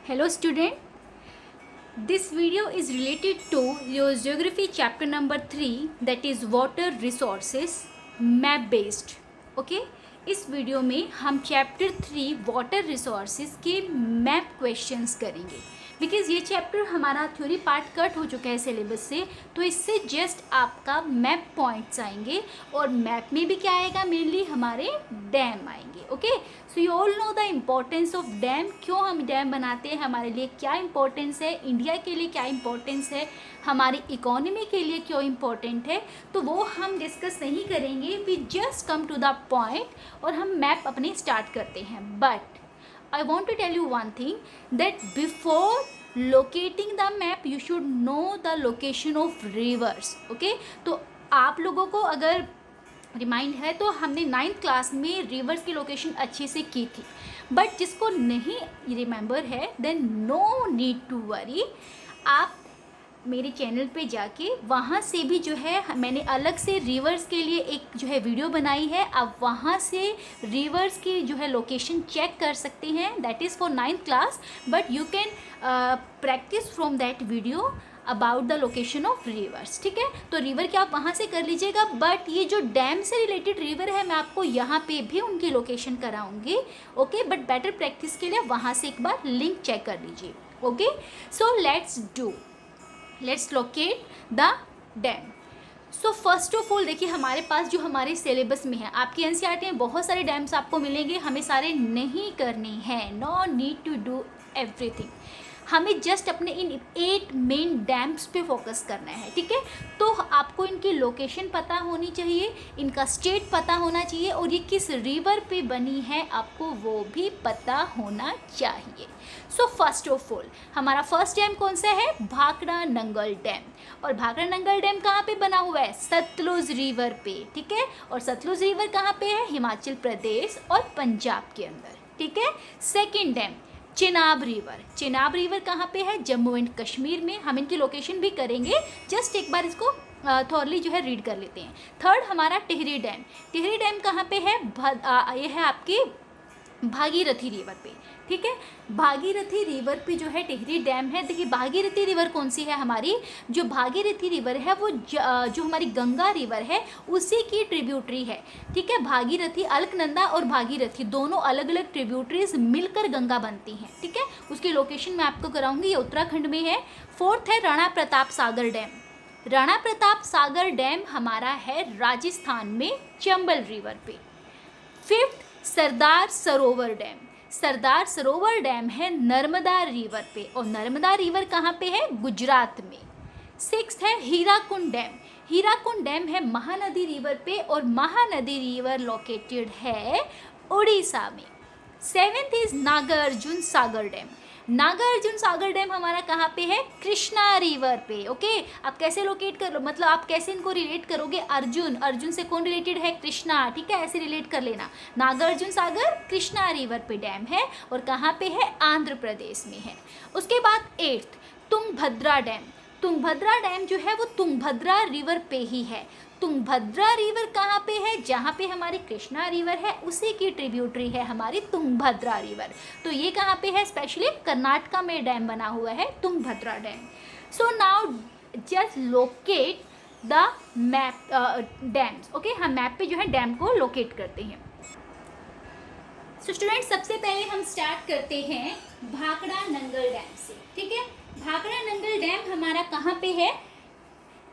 Hello student, this video is related to your geography chapter number 3 that is water resources map based. Okay, इस video में हम chapter 3 water resources के map questions करेंगे because ये chapter हमारा theory part cut हो चुका है सिलेबस से, तो इससे जस्ट आपका मैप पॉइंट्स आएंगे और मैप में भी क्या आएगा, मेनली हमारे डैम आएंगे. Okay, so you all know the importance of dam. क्यों हम डैम बनाते हैं, हमारे लिए क्या इम्पोर्टेंस है, इंडिया के लिए क्या इम्पोर्टेंस है, हमारी इकोनॉमी के लिए क्यों इम्पोर्टेंट है, तो वो हम डिस्कस नहीं करेंगे. We just come to the point और हम मैप अपने स्टार्ट करते हैं. But I want to tell you one thing that before locating the map you should know the location of rivers. Okay, तो आप लोगों को अगर रिमाइंड है तो हमने 9th क्लास में रिवर्स की लोकेशन अच्छे से की थी, बट जिसको नहीं रिमेंबर है then no need to worry. आप मेरे चैनल पे जाके वहाँ से भी जो है मैंने अलग से रिवर्स के लिए एक जो है वीडियो बनाई है. आप वहाँ से रिवर्स की जो है लोकेशन चेक कर सकते हैं. That is for 9th class, but you can practice from that video about the location of reverse. ठीक है, तो रिवर क्या आप वहाँ से कर लीजिएगा, बट ये जो डैम से रिलेटेड रिवर है मैं आपको यहाँ पे भी उनकी लोकेशन कराऊंगी. ओके, बट बेटर प्रैक्टिस के लिए वहाँ से एक बार लिंक चेक कर लीजिए. Okay, so let's locate the dam. So first of all देखिए हमारे पास जो हमारे सिलेबस में है, आपके एनसीईआरटी में बहुत सारे डैम्स आपको मिलेंगे. हमें सारे नहीं करने हैं, no need to do everything. हमें जस्ट अपने इन 8 मेन डैम्स पे फोकस करना है. ठीक है, तो आपको इनकी लोकेशन पता होनी चाहिए, इनका स्टेट पता होना चाहिए और ये किस रिवर पे बनी है आपको वो भी पता होना चाहिए. सो फर्स्ट ऑफ ऑल हमारा फर्स्ट डैम कौन सा है, भाखड़ा नंगल डैम. और भाखड़ा नंगल डैम कहाँ पे बना हुआ है, सतलुज रिवर पे. ठीक है, और सतलुज रिवर कहाँ पे है, हिमाचल प्रदेश और पंजाब के अंदर. ठीक है, second dam Chenab river. Chenab river कहाँ पे है, जम्मू एंड कश्मीर में. हम इनकी लोकेशन भी करेंगे, जस्ट एक बार इसको थॉरली जो है रीड कर लेते हैं. थर्ड हमारा टिहरी डैम. टिहरी डैम कहाँ पे है, ये है आपकी भागीरथी रिवर पे. ठीक है, भागीरथी रिवर पे जो है टिहरी डैम है. देखिए भागीरथी रिवर कौन सी है, हमारी जो भागीरथी रिवर है वो जो हमारी गंगा रिवर है उसी की ट्रिब्यूटरी है. ठीक है, भागीरथी, अलकनंदा और भागीरथी दोनों अलग अलग ट्रिब्यूटरीज मिलकर गंगा बनती हैं. ठीक है, उसकी लोकेशन मैं आपको कराऊंगी, ये उत्तराखंड में है. फोर्थ है राणा प्रताप सागर डैम. राणा प्रताप सागर डैम हमारा है राजस्थान में, चंबल रिवर पे. Fifth Sardar Sarovar dam. Sardar Sarovar dam है नर्मदा रिवर पे, और नर्मदा रिवर कहाँ पे है, गुजरात में. सिक्स्थ है हीराकुंड डैम. हीराकुंड डैम है महानदी रिवर पे और महानदी रिवर लोकेटेड है उड़ीसा में. Seventh is Nagarjuna Sagar dam. Nagarjuna Sagar dam हमारा कहाँ पे है, कृष्णा रिवर पे. ओके, आप कैसे लोकेट कर लो, मतलब आप कैसे इनको रिलेट करोगे, अर्जुन से कौन रिलेटेड है, कृष्णा. ठीक है, ऐसे रिलेट कर लेना. नागार्जुन सागर कृष्णा रिवर पे डैम है और कहाँ पे है, आंध्र प्रदेश में है. उसके बाद eighth Tungabhadra dam. Tungabhadra dam जो है वो तुंगभद्रा रिवर पे ही है. तुंगभद्रा रिवर कहाँ पे है, जहाँ पे हमारी कृष्णा रिवर है उसी की ट्रिब्यूटरी है हमारी तुंगभद्रा रिवर. तो ये कहाँ पे है, स्पेशली कर्नाटका में डैम बना हुआ है Tungabhadra dam. So now just locate the map dams. Okay, हम मैप पे जो है डैम को लोकेट करते हैं. सो स्टूडेंट सबसे पहले हम स्टार्ट करते हैं भाखड़ा नंगल डैम से. ठीक है, भाखड़ा नंगल डैम हमारा कहाँ पे है,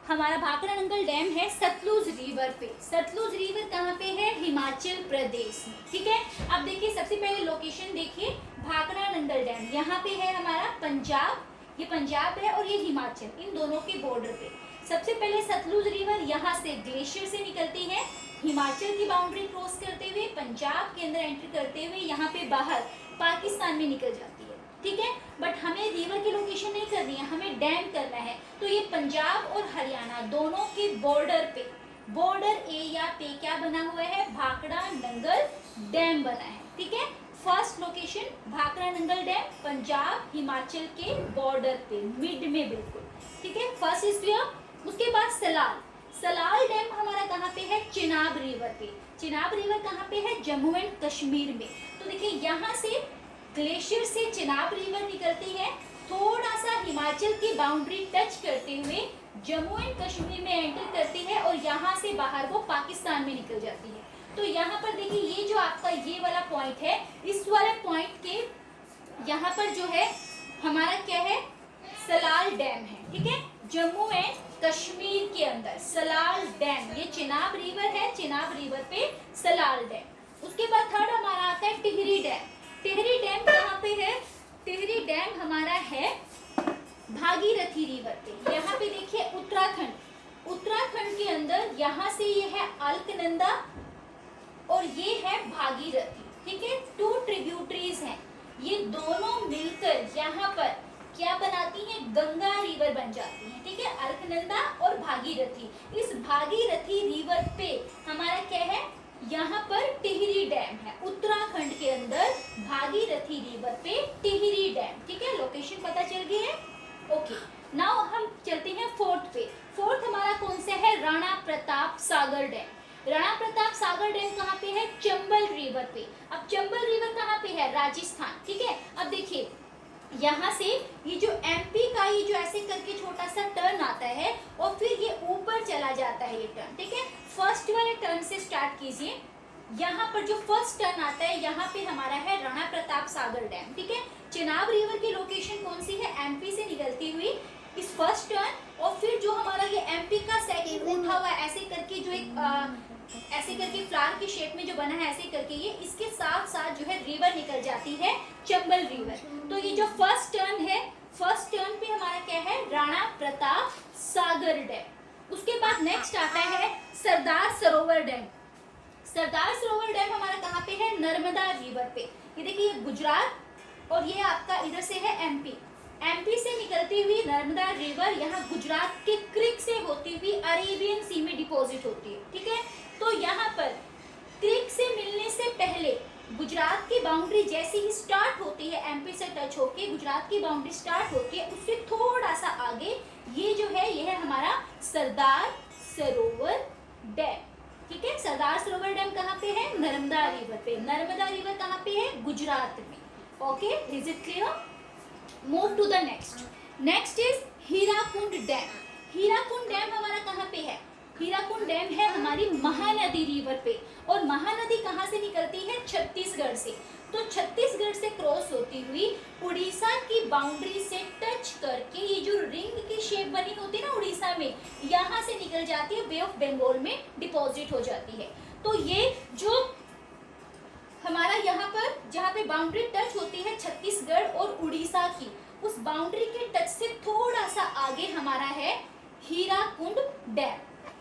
हमारा भाखड़ा नंगल डैम है सतलुज रिवर पे. सतलुज रिवर कहाँ पे है, हिमाचल प्रदेश में. ठीक है, अब देखिए सबसे पहले लोकेशन देखिए, भाखड़ा नंगल डैम यहाँ पे है हमारा पंजाब, ये पंजाब है और ये हिमाचल, इन दोनों के बॉर्डर पे. सबसे पहले सतलुज रिवर यहाँ से ग्लेशियर से निकलती है, हिमाचल की बाउंड्री क्रॉस करते हुए पंजाब के अंदर एंटर करते हुए यहाँ पे बाहर पाकिस्तान में निकल जाती है. ठीक है, बट हमें रिवर की लोकेशन नहीं करनी है, हमें डैम करना है. तो ये पंजाब और हरियाणा दोनों के बॉर्डर पे, बॉर्डर एरिया पे क्या बना हुआ है, भाखड़ा नंगल डैम बना है. ठीक है, first location Bhakra Nangal dam, Punjab Himachal के बॉर्डर पे, मिड में बिल्कुल. ठीक है, फर्स्ट इज क्लियर. उसके बाद सलाल डैम हमारा कहाँ पे है, चेनाब रिवर पे. चेनाब रिवर कहाँ पे है, जम्मू एंड कश्मीर में. तो देखिए यहाँ से ग्लेशियर से चिनाब रिवर निकलती है, थोड़ा सा हिमाचल की बाउंड्री टच करते हुए जम्मू एंड कश्मीर में एंटर करती है और यहाँ से बाहर वो पाकिस्तान में निकल जाती है। तो यहाँ पर देखिए ये जो आपका ये वाला पॉइंट है, इस वाले पॉइंट के यहाँ पर जो है हमारा क्या है, सलाल डैम है, ठीक है, जम्मू एंड कश्मीर के अंदर सलाल डैम, ये चिनाब रिवर है, चिनाब रिवर पे सलाल डैम। उसके बाद थर्ड हमारा आता है टिहरी डैम। टिहरी डैम कहाँ पे है, टिहरी डैम हमारा है भागीरथी रिवर पे। यहाँ पे देखिए उत्तराखंड, उत्तराखंड के अंदर यहाँ से ये है अलकनंदा और ये है भागीरथी, ठीक है, 2 ट्रिब्यूटरीज हैं, ये दोनों मिलकर यहाँ पर क्या बनाती हैं, गंगा रिवर बन जाती है, ठीक है, अलकनंदा और भागीरथी। इस भागीरथी रिवर पे हमारा क्या है, यहाँ पर टिहरी डैम है, उत्तराखंड के अंदर भागीरथी रिवर पे टिहरी डैम, ठीक है, लोकेशन पता चल गई है। ओके, नाउ हम चलते हैं फोर्थ पे। फोर्थ हमारा कौन सा है, राणा प्रताप सागर डैम। राणा प्रताप सागर डैम कहाँ पे है, चंबल रिवर पे। अब चंबल रिवर कहाँ पे है, राजस्थान, ठीक है। अब देखिए यहाँ से ये जो एमपी का ये जो ऐसे करके छोटा सा टर्न आता है और फिर ये ऊपर चला जाता है ये टर्न, ठीक है। फर्स्ट वाले टर्न से स्टार्ट कीजिए, यहाँ पर जो फर्स्ट टर्न आता है यहाँ पे हमारा है राणा प्रताप सागर डैम, ठीक है। चिनाब रिवर की लोकेशन कौन सी है, एमपी से निकलती हुई इस फर्स्ट टर्न और फिर जो हमारा ये एमपी का सेकंड उठा हुआ ऐसे करके जो एक ऐसे करके फ्लावर की शेप में जो बना है ऐसे करके ये इसके साथ साथ जो है रिवर निकल जाती है चंबल रिवर। तो ये जो फर्स्ट टर्न है, फर्स्ट टर्न पे हमारा क्या है, राणा प्रताप सागर डैम। उसके बाद नेक्स्ट आता है सरदार सरोवर डैम। सरदार सरोवर डैम हमारा कहाँ पे है, नर्मदा रिवर पे। ये देखिए गुजरात और ये आपका इधर से है एमपी, एमपी से निकलती हुई नर्मदा रिवर यहाँ गुजरात के क्रिक से होती हुई अरेबियन सी में डिपॉजिट होती है, ठीक है। तो यहाँ पर क्रिक से मिलने से पहले गुजरात की बाउंड्री जैसे ही स्टार्ट होती है, एमपी से टच होके गुजरात की बाउंड्री स्टार्ट होती है, उससे थोड़ा सा आगे ये जो है ये है हमारा सरदार सरोवर डैम, ठीक है। सरदार सरोवर डैम कहाँ पे है, नर्मदा रिवर पे। नर्मदा रिवर कहाँ पे है, गुजरात में। Okay, is it clear? Move to the next. Next is Hirakud dam. Hirakud dam हमारा कहाँ पे है, हीराकुंड डैम है हमारी महानदी रिवर पे। और महानदी कहाँ से निकलती है, छत्तीसगढ़ से। तो छत्तीसगढ़ से क्रॉस होती हुई उड़ीसा की बाउंड्री से टच करके ये जो रिंग की शेप बनी होती है ना उड़ीसा में, यहाँ से निकल जाती है, बे ऑफ बंगाल में डिपॉजिट हो जाती है। तो ये जो हमारा यहाँ पर जहाँ पे बाउंड्री टच होती है छत्तीसगढ़ और उड़ीसा की, उस बाउंड्री के टच से थोड़ा सा आगे हमारा है हीराकुंड डैम,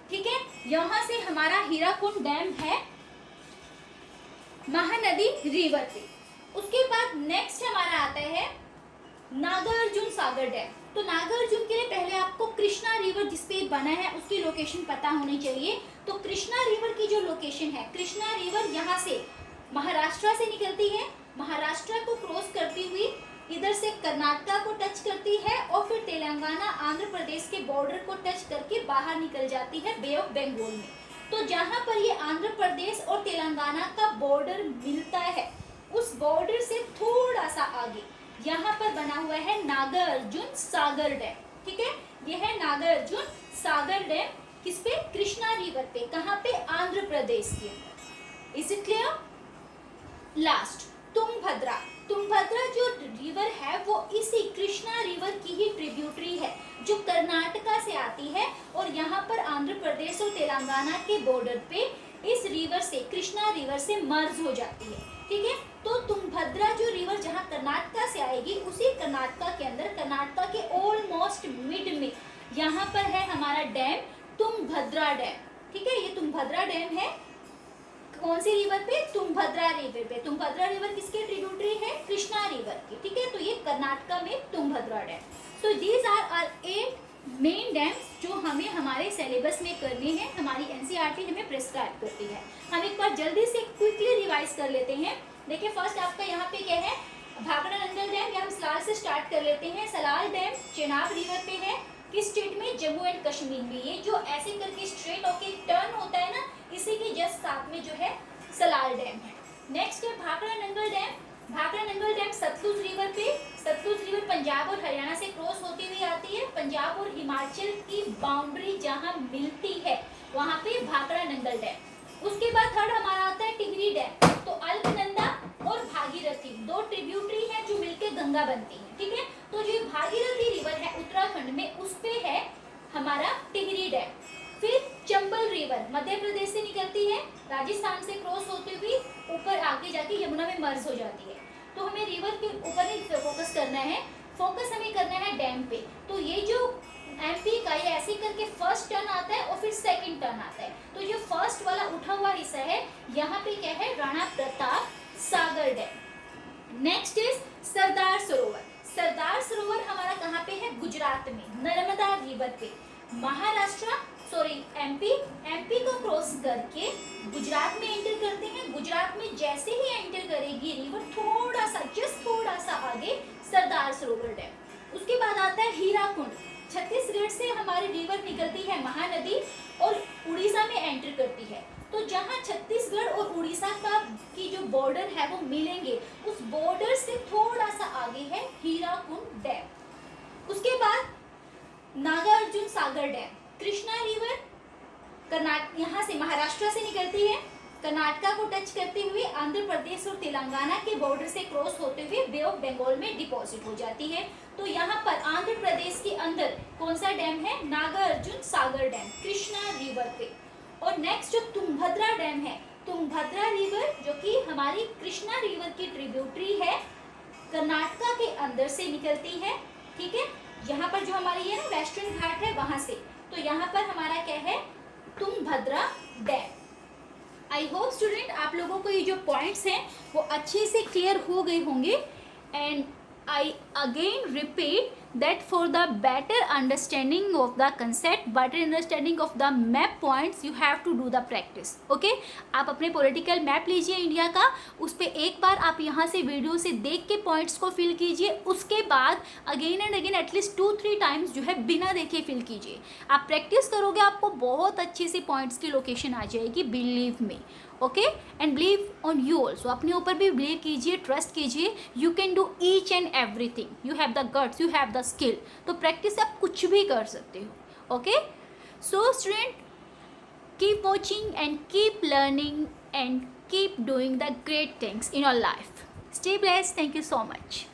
ठीक है। यहाँ से हमारा हीराकुंड डैम है महानदी रिवर पे। उसके बाद नेक्स्ट हमारा आता है नागार्जुन सागर डैम। तो नागार्जुन के लिए पहले आपको कृष्णा रिवर जिसपे बना है उसकी लोकेशन पता होनी चाहिए। तो कृष्णा रिवर की जो लोकेशन है, कृष्णा रिवर यहाँ से महाराष्ट्र से निकलती है, महाराष्ट्र को क्रॉस करती हुई इधर से कर्नाटका को टच करती है और फिर तेलंगाना आंध्र प्रदेश के बॉर्डर को टच करके बाहर निकल जाती है बे ऑफ बंगाल में। तो जहाँ पर ये आंध्र प्रदेश और तेलंगाना का बॉर्डर मिलता है, उस बॉर्डर से थोड़ा सा आगे यहाँ पर बना हुआ है नागार्जुन सागर डैम, ठीक है। ये है नागार्जुन सागर डैम, किस पे, कृष्णा रिवर पे। कहाँ पे, आंध्र प्रदेश के अंदर। Is it clear? Last Tungabhadra. Tungabhadra जो रिवर है वो इसी कृष्णा रिवर की ही ट्रिब्यूटरी है जो कर्नाटका से आती है और यहाँ पर आंध्र प्रदेश और तेलंगाना के बॉर्डर पे इस रिवर से, कृष्णा रिवर से मर्ज हो जाती है, ठीक है। तो तुंगभद्रा जो रिवर जहाँ कर्नाटका से आएगी, उसी कर्नाटका के अंदर, कर्नाटका के ऑलमोस्ट मिड में यहाँ पर है हमारा डैम तुंगभद्रा डैम, ठीक है। ये तुंगभद्रा डैम है कौन सी रिवर पे, तुंगभद्रा रिवर पे। तुंगभद्रा रिवर किसके ट्रिब्यूटरी है, कृष्णा रिवर की, ठीक है। तो ये कर्नाटका में Tungabhadra dam. So these are 8 main dams जो हमें हमारे सिलेबस में करने हैं, हमारी एनसीईआरटी हमें प्रिस्क्राइब करती है। हम एक बार जल्दी से क्विकली रिवाइज कर लेते हैं। देखिए फर्स्ट आपका यहाँ पे क्या है, भाखड़ा नंगल डैम, या हम सलाल से स्टार्ट कर लेते हैं। सलाल डैम चेनाब रिवर पे है, किस स्टेट में, जम्मू एंड कश्मीर में। ये जो ऐसे करके स्ट्रेट होके टर्न होता है ना, इसी के जस्ट साथ में जो है सलाल डैम है। नेक्स्ट है Bhakra Nangal dam, Bhakra Nangal dam Sutlej river पे, सतलुज रिवर पंजाब और हरियाणा से क्रॉस होती हुई आती है। पंजाब और हिमाचल की बाउंड्री जहां मिलती है वहां पे भाखड़ा नंगल डैम। उसके बाद थर्ड हमारा आता है टिहरी डैम। तो अलकनंदा और भागीरथी दो ट्रिब्यूटरी हैं जो मिलकर गंगा बनती है, ठीक है। तो जो भागीरथी रिवर है उत्तराखंड में, उस पे है हमारा टिहरी डैम। फिर चंबल रिवर मध्य प्रदेश से निकलती है, राजस्थान से क्रॉस होते हुए ऊपर आगे जाके यमुना में मर्ज हो जाती है। तो हमें रिवर के ऊपर ही फोकस करना है, फोकस हमें करना है डैम पे। तो ये जो एमपी का ये ऐसे करके फर्स्ट टर्न आता है और फिर सेकंड टर्न आता है। तो ये फर्स्ट वाला उठा हुआ हिस्सा है, यहाँ पे क्या है, Rana Pratap Sagar dam. Next is Sardar Sarovar. Sardar Sarovar हमारा कहाँ पे है, गुजरात में, नर्मदा रिवर पे। महाराष्ट्र एमपी को क्रॉस करके गुजरात में एंटर करते हैं। गुजरात में जैसे ही एंटर करेगी रिवर, थोड़ा सा, जस्ट थोड़ा सा आगे सरदार सरोवर डैम। उसके बाद आता है हीराकुंड। छत्तीसगढ़ से हमारी रिवर निकलती है महानदी और उड़ीसा में एंटर करती है। तो जहाँ छत्तीसगढ़ और उड़ीसा का की जो बॉर्डर है वो मिलेंगे, उस बॉर्डर से थोड़ा सा आगे है हीराकुंड डैम। उसके बाद नागार्जुन सागर डैम। कृष्णा रिवर कर्नाटक, यहाँ से महाराष्ट्र से निकलती है, कर्नाटका को टच करते हुए आंध्र प्रदेश और तेलंगाना के बॉर्डर से क्रॉस होते हुए बे ऑफ बंगाल में डिपॉजिट हो जाती है। तो यहाँ पर आंध्र प्रदेश के अंदर कौन सा डैम है, नागार्जुन सागर डैम, कृष्णा रिवर पे। और नेक्स्ट जो तुंगभद्रा डैम है, तुंगभद्रा रिवर जो कि हमारी कृष्णा रिवर की ट्रिब्यूटरी है, कर्नाटका के अंदर से निकलती है, ठीक है। यहाँ पर जो हमारी ये ना वेस्टर्न घाट है वहां से, तो यहाँ पर हमारा क्या है, Tungabhadra dam. I hope student आप लोगों को ये जो पॉइंट्स हैं वो अच्छे से क्लियर हो गए होंगे। And I again repeat that for the better understanding of the concept, better understanding of the map points, you have to do the practice. okay? आप अपने पॉलिटिकल मैप लीजिए इंडिया का, उस पर एक बार आप यहाँ से वीडियो से देख के पॉइंट्स को फिल कीजिए। उसके बाद again and again at least 2-3 times जो है बिना देखे फिल कीजिए। आप प्रैक्टिस करोगे, आपको बहुत अच्छे से पॉइंट्स की लोकेशन आ जाएगी, believe me. Okay, and believe on you also, अपने ऊपर भी बिलीव कीजिए, ट्रस्ट कीजिए। You can do each and everything, you have the guts, you have the skill. तो प्रैक्टिस से आप कुछ भी कर सकते हो। Okay, so student, keep watching and keep learning and keep doing the great things in your life. Stay blessed, thank you so much.